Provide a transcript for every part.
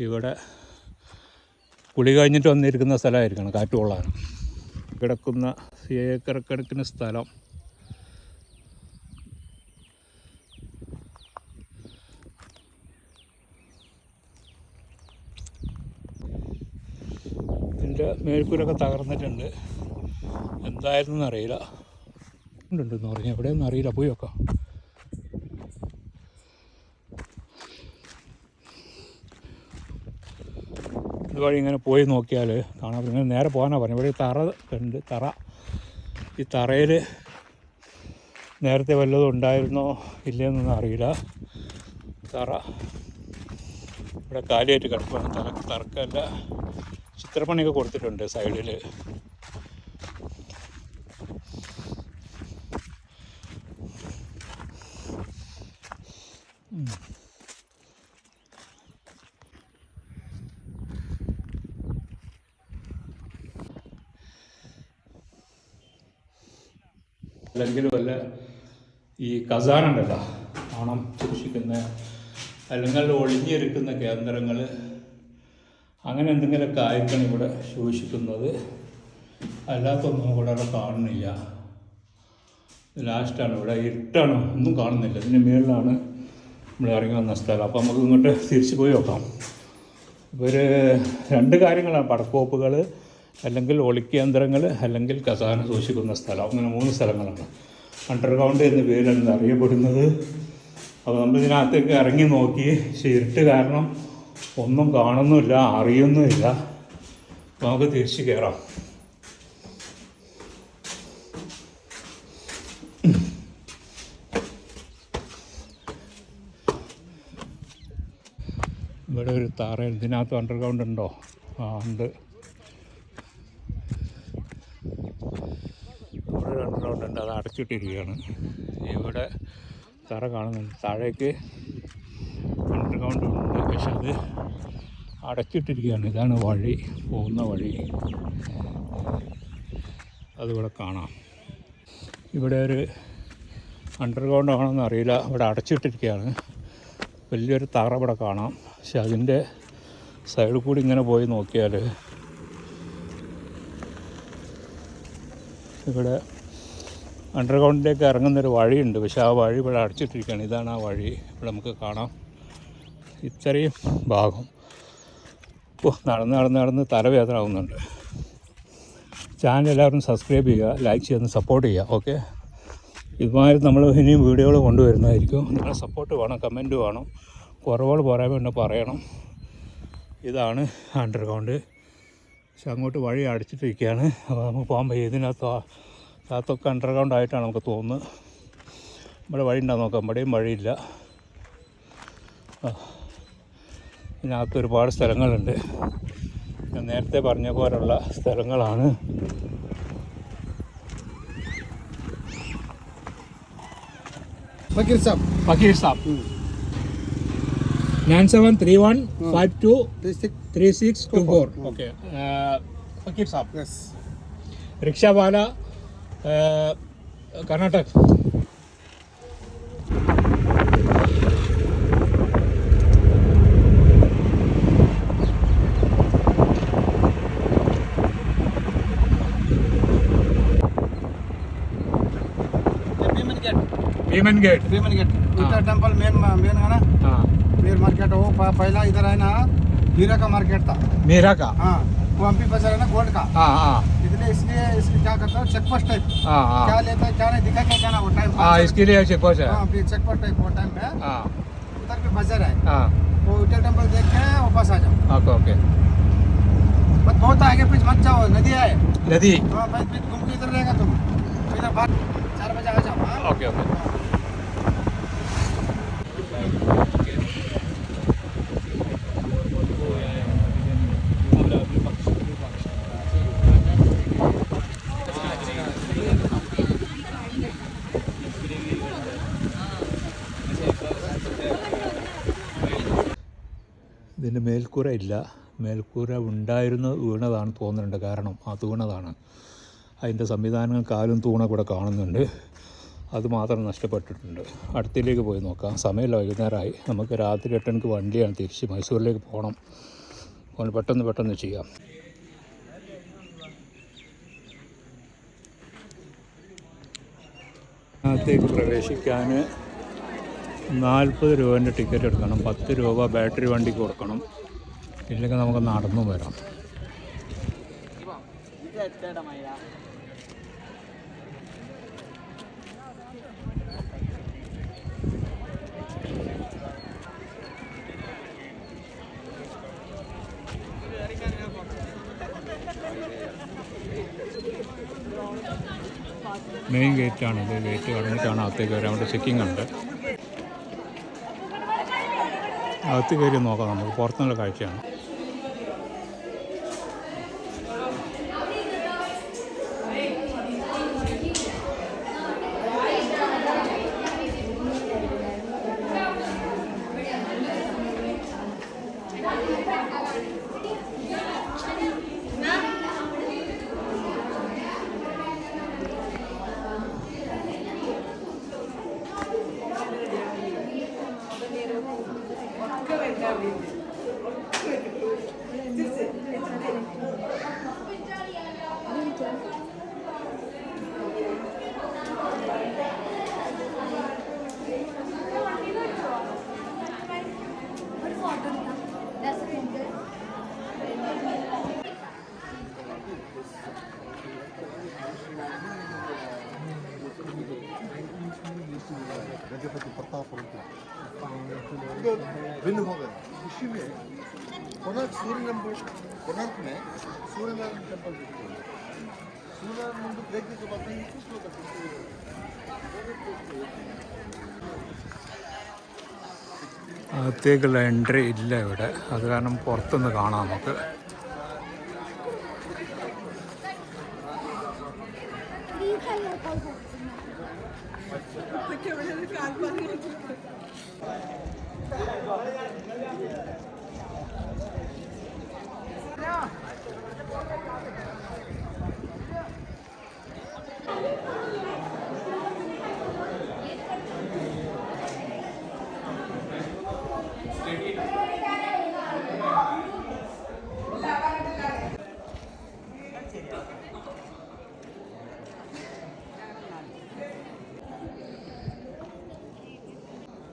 ഇവിടെ കുളി കഴിഞ്ഞിട്ട് വന്നിരിക്കുന്ന സ്ഥലമായിരിക്കണം കാറ്റ് കൊള്ളാൻ. കിടക്കുന്ന ഏക്കറക്കണക്കിന് സ്ഥലം. ഇതിൻ്റെ മേൽക്കൂരൊക്കെ തകർന്നിട്ടുണ്ട്. എന്തായിരുന്നു എന്നറിയില്ല. ഉണ്ടെന്ന് പറഞ്ഞു, എവിടെയൊന്നും അറിയില്ല, പോയി നോക്കാം. ഇതുവഴി ഇങ്ങനെ പോയി നോക്കിയാൽ കാണാൻ ഇങ്ങനെ നേരെ പോകാനാണ് പറഞ്ഞു. ഇവിടെ തറ ഉണ്ട്, തറ. ഈ തറയിൽ നേരത്തെ വല്ലതും ഉണ്ടായിരുന്നോ ഇല്ലയെന്നൊന്നും അറിയില്ല. തറ ഇവിടെ കാലിയായിട്ട് കിടക്കുകയാണ്. തറക്കല്ല, ചിത്രപ്പണിയൊക്കെ കൊടുത്തിട്ടുണ്ട് സൈഡിൽ. അല്ലെങ്കിൽ വല്ല ഈ ഖസാന ഉണ്ടല്ലോ, പണം സൂക്ഷിക്കുന്ന അല്ലെങ്കിൽ ഒളിഞ്ഞിരിക്കുന്ന കേന്ദ്രങ്ങൾ, അങ്ങനെ എന്തെങ്കിലുമൊക്കെ ആയിരിക്കണം ഇവിടെ സൂക്ഷിക്കുന്നത്. അല്ലാത്തൊന്നും ഇവിടെ കാണുന്നില്ല. ലാസ്റ്റാണ് ഇവിടെ, ഇരുട്ടാണ്, ഒന്നും കാണുന്നില്ല. ഇതിൻ്റെ മുകളിലാണ് നമ്മൾ ഇറങ്ങി വന്ന സ്ഥലം. അപ്പോൾ നമുക്ക് ഇങ്ങോട്ട് തിരിച്ച് പോയി നോക്കാം. ഇപ്പോൾ ഒരു 2 കാര്യങ്ങളാണ്: പടക്കോപ്പുകൾ, അല്ലെങ്കിൽ ഒളിക്കേന്ദ്രങ്ങൾ, അല്ലെങ്കിൽ ഖസാന സൂക്ഷിക്കുന്ന സ്ഥലം. അങ്ങനെ 3 സ്ഥലങ്ങളാണ്. അണ്ടർഗ്രൗണ്ട് എന്ന പേരിലാണ് അറിയപ്പെടുന്നത്. അപ്പോൾ നമ്മൾ ഇതിനകത്തേക്ക് ഇറങ്ങി നോക്കി, പക്ഷേ ഇരുട്ട് കാരണം ഒന്നും കാണുന്നുമില്ല, അറിയുന്നുമില്ല. നമുക്ക് തിരിച്ച് കയറാം. ഇവിടെ ഒരു തറ, ഇതിനകത്ത് അണ്ടർഗ്രൗണ്ട് ഉണ്ടോ? ആ, ഉണ്ട്. ഇവിടെ ഒരു അണ്ടർഗ്രൗണ്ട് ഉണ്ട്, അത് അടച്ചിട്ടിരിക്കുകയാണ്. ഇവിടെ തറ കാണുന്നുണ്ട്. താഴേക്ക് അണ്ടർഗ്രൗണ്ട് ഉണ്ട്, പക്ഷെ അത് അടച്ചിട്ടിരിക്കുകയാണ്. ഇതാണ് വഴി, പോകുന്ന വഴി. അതിവിടെ കാണാം. ഇവിടെ ഒരു അണ്ടർഗ്രൗണ്ട് ആണെന്ന് അറിയില്ല, ഇവിടെ അടച്ചിട്ടിരിക്കുകയാണ്. വലിയൊരു തറ ഇവിടെ കാണാം. പക്ഷെ അതിൻ്റെ സൈഡിൽ കൂടി ഇങ്ങനെ പോയി നോക്കിയാൽ ഇവിടെ അണ്ടർഗ്രൗണ്ടിലേക്ക് ഇറങ്ങുന്നൊരു വഴിയുണ്ട്. പക്ഷെ ആ വഴി ഇവിടെ അടച്ചിട്ടിരിക്കുകയാണ്. ഇതാണ് ആ വഴി. ഇവിടെ നമുക്ക് കാണാം ഇത്രയും ഭാഗം. ഇപ്പോൾ നടന്ന് തലവേദന ആവുന്നുണ്ട്. ചാനൽ എല്ലാവരും സബ്സ്ക്രൈബ് ചെയ്യുക, ലൈക്ക് ചെയ്ത് സപ്പോർട്ട് ചെയ്യുക. ഓക്കെ, ഇതുമാതിരി നമ്മൾ ഇനിയും വീഡിയോകൾ കൊണ്ടുവരുന്നതായിരിക്കും. നിങ്ങളുടെ സപ്പോർട്ട് വേണം, കമൻറ്റ് വേണം, കുറവുകൾ പോരായ്മ പറയണം. ഇതാണ് അണ്ടർഗ്രൗണ്ട്. പക്ഷെ അങ്ങോട്ട് വഴി അടച്ചിട്ടിരിക്കുകയാണ്. അപ്പോൾ നമുക്ക് പോകാൻ പറ്റും. ഇതിനകത്തൊക്കെ അണ്ടർഗ്രൗണ്ട് ആയിട്ടാണ് നമുക്ക് തോന്നുന്നത്. ഇവിടെ വഴി ഉണ്ടാകും നോക്കാം. ഇവിടെയും വഴിയില്ല. ഇതിനകത്ത് ഒരുപാട് സ്ഥലങ്ങളുണ്ട്. ഞാൻ നേരത്തെ പറഞ്ഞ പോലുള്ള സ്ഥലങ്ങളാണ്. ഫക്കീർ സാബ് 9731523624. ഓക്കെ, ഫക്കീർ സാബ്. യെസ്. റിക്ഷാവാല, കർണാടക. भीमन गेट इधर टेंपल मेन है ना। हाँ, मेन मार्केट वो पहला इधर है ना, हीरा का मार्केट था। मेरा का? हाँ, वो एमपी बाजार है ना, गोल्ड का। हाँ हाँ, इसलिए इसके क्या करता है, चेक पोस्ट टाइप। हाँ हाँ, क्या लेता है क्या नहीं दिखा क्या ना वो टाइम। हाँ, इसके लिए चेक पोस्ट है। हाँ, चेक पोस्ट टाइप वो टाइम में। हाँ, उधर भी बाजार है। हाँ, वो इधर टेंपल देख के वापस आ जाओ। Okay okay. बस बहुत आगे पीछे मत जाओ, नदी है। नदी? हाँ, बस घूम के इधर रहेगा तुम, इधर बाहर 4 बजे आ जाओ। Okay okay. ഇതിന് മേൽക്കൂര ഇല്ല. മേൽക്കൂര ഉണ്ടായിരുന്നു, വീണതാണ് തോന്നുന്നുണ്ട്. കാരണം ആ തൂണതാണ്. അതിൻ്റെ സംവിധാനങ്ങൾ കാലും തൂണൊക്കെ ഇവിടെ കാണുന്നുണ്ട്. അതുമാത്രം നഷ്ടപ്പെട്ടിട്ടുണ്ട്. അടുത്തിലേക്ക് പോയി നോക്കാം. സമയമില്ല, വൈകുന്നേരമായി. നമുക്ക് രാത്രി 8 മണിക്ക് വണ്ടിയാണ് തിരിച്ച് മൈസൂരിലേക്ക് പോകണം. അപ്പോൾ പെട്ടെന്ന് ചെയ്യാം. അതിനകത്തേക്ക് പ്രവേശിക്കാൻ 40 രൂപേൻ്റെ ടിക്കറ്റ് എടുക്കണം. 10 രൂപ ബാറ്ററി വണ്ടിക്ക് കൊടുക്കണം. ഇല്ലെങ്കിൽ നമുക്ക് നടന്നു വരാം. മെയിൻ ഗേറ്റാണിത്. ഗേറ്റ് കടന്നിട്ടാണ് അകത്തേക്ക് വരാൻ. അവിടെ ചെക്കിംഗ് ഉണ്ട്. അകത്ത് കയറി നോക്കാം. നമുക്ക് പുറത്തുനിന്നുള്ള കാഴ്ചയാണ്. ಗಜಪತಿ ಪ್ರತಾಪ್ ಅಂತ भिन्न हो गए. इसी में कोणार्क कोणार्क में सूर्यनारायण टेम्पल दिखते हैं. सूर्यनारायण मंदिर देखने के बाद ये कुछ लोग അകത്തേക്കുള്ള എൻട്രി ഇല്ല ഇവിടെ. അത് കാരണം പുറത്തുനിന്ന് കാണാം നമുക്ക്.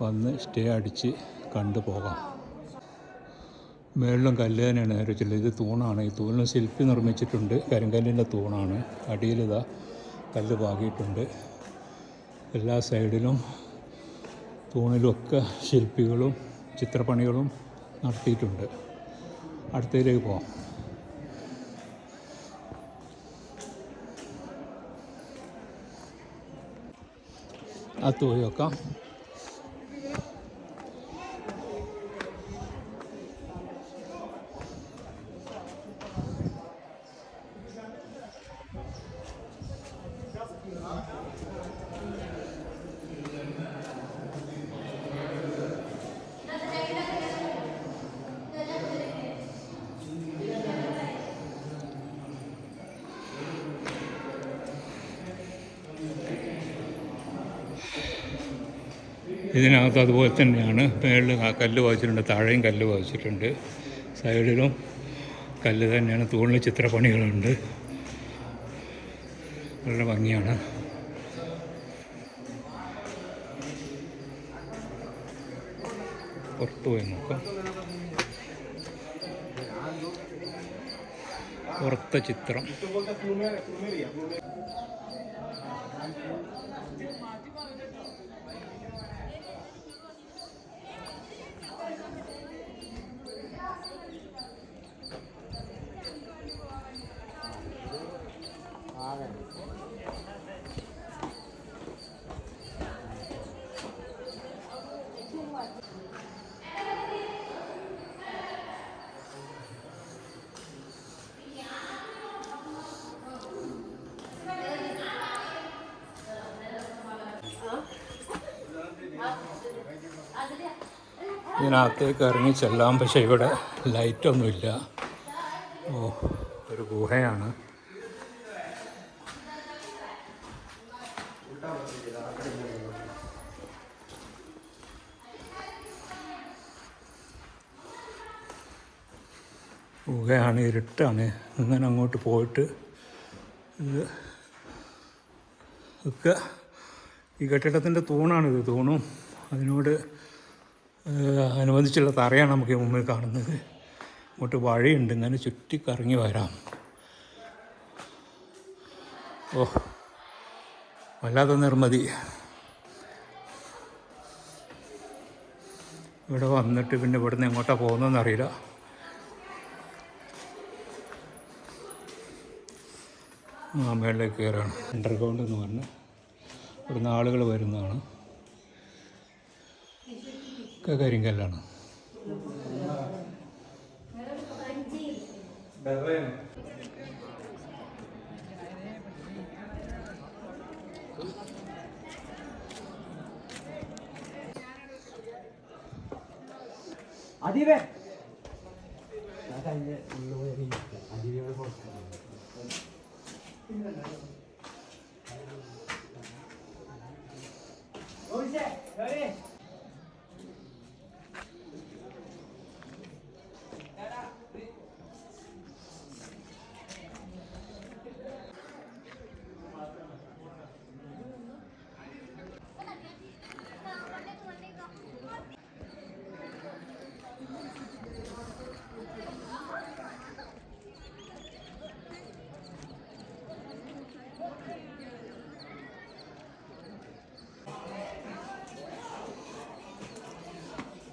വന്ന് സ്റ്റേ അടിച്ച് കണ്ടു പോകാം. മേളിലും കല്ല് തന്നെയാണ് ആലോചിച്ചില്ല. ഇത് തൂണാണ്. ഈ തൂണിൽ ശില്പി നിർമ്മിച്ചിട്ടുണ്ട്. കരിങ്കല്ലിൻ്റെ തൂണാണ്. അടിയിലിതാ കല്ല് പാകിയിട്ടുണ്ട്. എല്ലാ സൈഡിലും തൂണിലുമൊക്കെ ശില്പികളും ചിത്രപ്പണികളും നടത്തിയിട്ടുണ്ട്. അടുത്തതിലേക്ക് പോകാം. അത് പോയി നോക്കാം. ഇതിനകത്ത് അതുപോലെ തന്നെയാണ്. മേളിൽ കല്ല് പതിച്ചിട്ടുണ്ട്, താഴെയും കല്ല് പതിച്ചിട്ടുണ്ട്. സൈഡിലും കല്ല് തന്നെയാണ്. തൂണിൽ ചിത്രപ്പണികളുണ്ട്. വളരെ ഭംഗിയാണ്. പുറത്ത് പോയി നോക്കാം. പുറത്തെ ചിത്രം. ഇതിനകത്തേക്ക് ഇറങ്ങി ചെല്ലാം. പക്ഷേ ഇവിടെ ലൈറ്റൊന്നുമില്ല. ഒരു ഗുഹയാണ്. പുകയാണ്, ഇരുട്ടാണ്. ഇങ്ങനെ അങ്ങോട്ട് പോയിട്ട് ഇത് ഒക്കെ ഈ കെട്ടിടത്തിൻ്റെ തൂണാണിത്. തൂണും അതിനോട് അനുബന്ധിച്ചുള്ള തറയാണ് നമുക്ക് മുമ്പിൽ കാണുന്നത്. അങ്ങോട്ട് വഴിയുണ്ട്, ഇങ്ങനെ ചുറ്റിക്കറങ്ങി വരാം. ഓ, വല്ലാത്ത നിർമ്മതി. ഇവിടെ വന്നിട്ട് പിന്നെ ഇവിടുന്ന് എങ്ങോട്ടാണ് പോകുന്നതെന്ന് അറിയില്ല. മേളിലേക്ക് കയറാണ്. അണ്ടർഗ്രൗണ്ട് എന്ന് പറഞ്ഞ് ഇവിടുന്ന് ആളുകൾ വരുന്നതാണ്. ഒക്കെ കരിങ്കല്ലാണ്. അതിവേ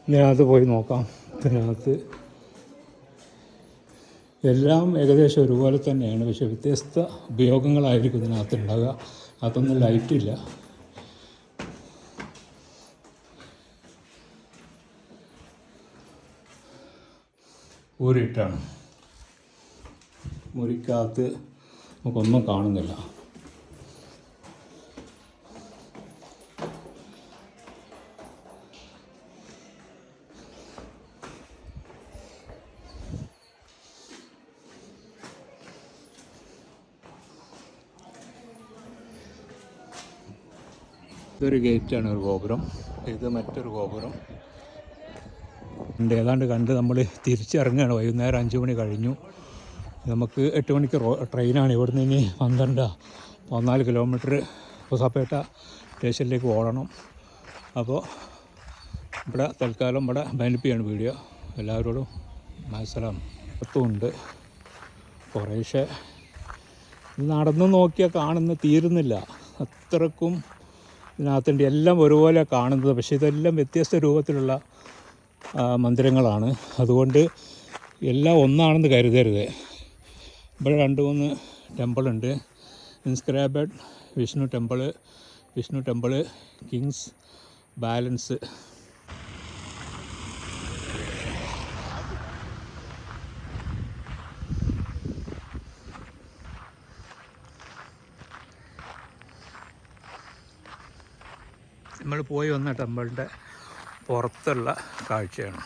ഇതിനകത്ത് പോയി നോക്കാം. ഇതിനകത്ത് എല്ലാം ഏകദേശം ഒരുപോലെ തന്നെയാണ്, പക്ഷേ വ്യത്യസ്ത ഉപയോഗങ്ങളായിരിക്കും ഇതിനകത്ത് ഉണ്ടാകുക. അതൊന്നും ലൈറ്റില്ല. ഊരിട്ടാണ്. മുറിക്കകത്ത് നമുക്കൊന്നും കാണുന്നില്ല. ഇതൊരു ഗേറ്റാണ്, ഒരു ഗോപുരം. ഇത് മറ്റൊരു ഗോപുരം. ഏതാണ്ട് കണ്ട് നമ്മൾ തിരിച്ചിറങ്ങുകയാണ്. വൈകുന്നേരം 5 മണി കഴിഞ്ഞു. നമുക്ക് 8 മണിക്ക് ട്രെയിനാണ്. ഇവിടുന്ന് ഇനി 14 കിലോമീറ്റർ ഹൊസപ്പേട്ട സ്റ്റേഷനിലേക്ക് ഓടണം. അപ്പോൾ ഇവിടെ തൽക്കാലം ഇവിടെ ബനിപ്പിയാണ് വീഡിയോ. എല്ലാവരോടും മാസലാം. ഉണ്ട് കുറേശ്ശെ നടന്നു നോക്കിയാൽ തീരുന്നില്ല. അത്രക്കും ഇതിനകത്തുണ്ട്. എല്ലാം ഒരുപോലെ കാണുന്നത്, പക്ഷേ ഇതെല്ലാം വ്യത്യസ്ത രൂപത്തിലുള്ള മന്ദിരങ്ങളാണ്. അതുകൊണ്ട് എല്ലാം ഒന്നാണെന്ന് കരുതരുത്. ഇവിടെ 2-3 ടെമ്പിളുണ്ട്. ഇൻസ്ക്രൈബഡ് വിഷ്ണു ടെമ്പിള്, കിങ്സ് ബാലൻസ്. നമ്മൾ പോയി വന്ന ടെമ്പിളിൻ്റെ പുറത്തുള്ള കാഴ്ചയാണ്.